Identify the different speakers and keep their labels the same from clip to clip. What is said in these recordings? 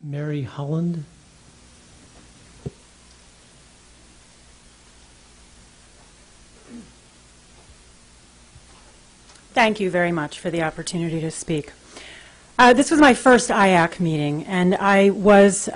Speaker 1: Mary Holland.
Speaker 2: Thank you very much for the opportunity to speak. This was my first IACC meeting, and I was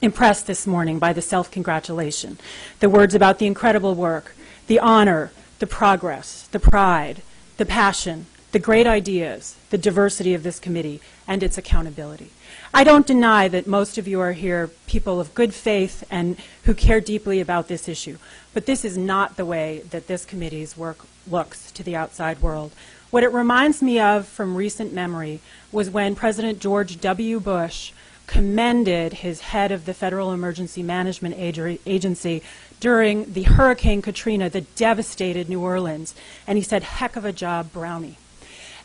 Speaker 2: impressed this morning by the self-congratulation, the words about the incredible work, the honor, the progress, the pride, the passion, the great ideas, the diversity of this committee, and its accountability. I don't deny that most of you are here people of good faith and who care deeply about this issue, but this is not the way that this committee's work looks to the outside world. What it reminds me of from recent memory was when President George W. Bush commended his head of the Federal Emergency Management Agency during the Hurricane Katrina that devastated New Orleans, and he said, "Heck of a job, Brownie."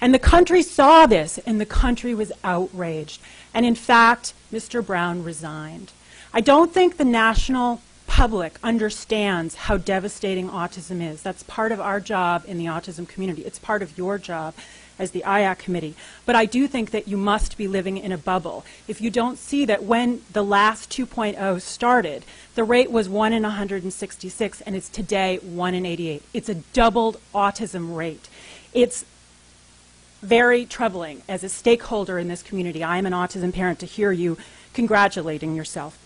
Speaker 2: And the country saw this, and the country was outraged. And in fact, Mr. Brown resigned. I don't think the national public understands how devastating autism is. That's part of our job in the autism community. It's part of your job as the IACC committee. But I do think that you must be living in a bubble. If you don't see that when the last 2.0 started, the rate was 1 in 166, and it's today 1 in 88. It's a doubled autism rate. It's very troubling as a stakeholder in this community. I am an autism parent to hear you congratulating yourself.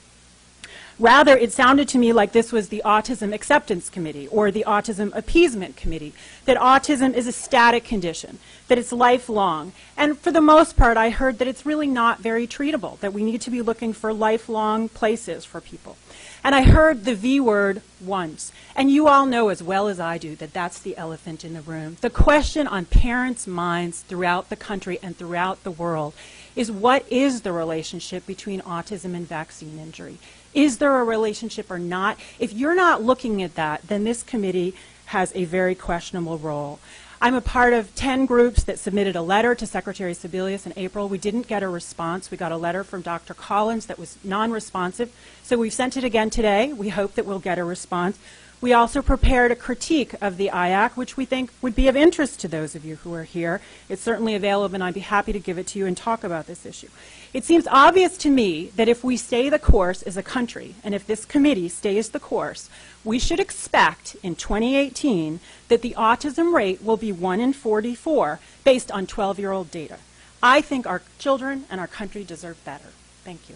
Speaker 2: Rather, it sounded to me like this was the Autism Acceptance Committee or the Autism Appeasement Committee, that autism is a static condition, that it's lifelong. And for the most part, I heard that it's really not very treatable, that we need to be looking for lifelong places for people. And I heard the V word once. And you all know as well as I do that that's the elephant in the room. The question on parents' minds throughout the country and throughout the world is, what is the relationship between autism and vaccine injury? Is there a relationship or not? If you're not looking at that, then this committee has a very questionable role. I'm a part of 10 groups that submitted a letter to Secretary Sebelius in April. We didn't get a response. We got a letter from Dr. Collins that was non-responsive. So we've sent it again today. We hope that we'll get a response. We also prepared a critique of the IACC, which we think would be of interest to those of you who are here. It's certainly available, and I'd be happy to give it to you and talk about this issue. It seems obvious to me that if we stay the course as a country, and if this committee stays the course, we should expect in 2018 that the autism rate will be 1 in 44 based on 12-year-old data. I think our children and our country deserve better. Thank you.